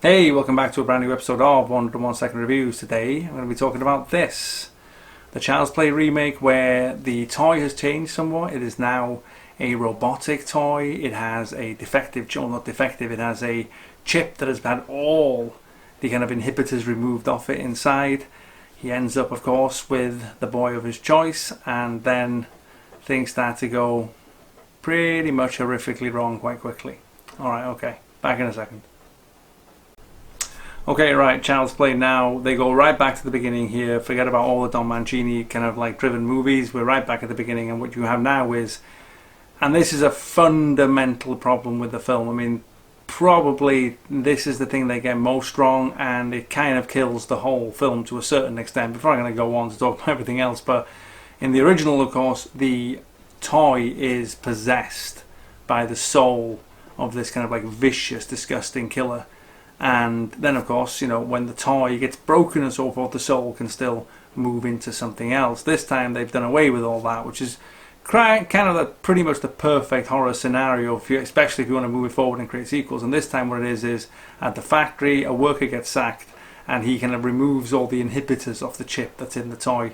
Hey, welcome back to a brand new episode of 101 Second Reviews. Today I'm going to be talking about this, the Child's Play remake, where the toy has changed somewhat. It is now a robotic toy. It has a defective, well, not defective, it has a chip that has had all the kind of inhibitors removed off it inside. He ends up, of course, with the boy of his choice, and then things start to go pretty much horrifically wrong quite quickly. Alright, okay, back in a second. Okay, right, Child's Play now, they go right back to the beginning here. Forget about all the Don Mancini kind of like driven movies. We're right back at the beginning, and what you have now is, and this is a fundamental problem with the film. I mean, probably this is the thing they get most wrong, and it kind of kills the whole film to a certain extent. Before I'm going to go on to talk about everything else, but in the original, of course, the toy is possessed by the soul of this kind of like vicious, disgusting killer. And then, of course, you know, when the toy gets broken and so forth, the soul can still move into something else. This time they've done away with all that, which is kind of pretty much the perfect horror scenario, especially if you want to move it forward and create sequels. And this time what it is at the factory, a worker gets sacked, and he kind of removes all the inhibitors off the chip that's in the toy.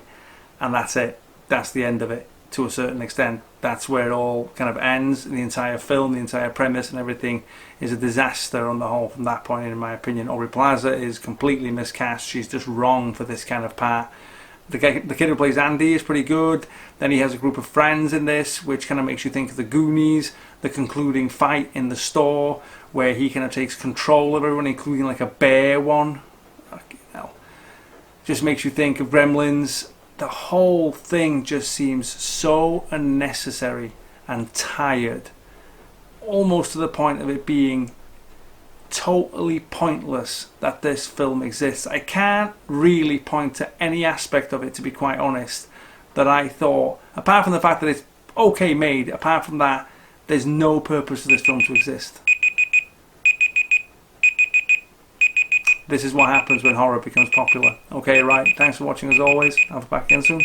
And that's it. That's the end of it, to a certain extent. That's where it all kind of ends. The entire film, the entire premise and everything is a disaster on the whole from that point, in my opinion. Aubrey Plaza is completely miscast. She's just wrong for this kind of part. The kid who plays Andy is pretty good. Then he has a group of friends in this, which kind of makes you think of the Goonies. The concluding fight in the store, where he kind of takes control of everyone, including like a bear one. Fucking hell. Just makes you think of Gremlins. The whole thing just seems so unnecessary and tired, almost to the point of it being totally pointless that this film exists. I can't really point to any aspect of it, to be quite honest, that I thought, apart from the fact that it's okay made, apart from that, there's no purpose for this film to exist. This is what happens when horror becomes popular. Okay, right, thanks for watching as always. I'll be back again soon.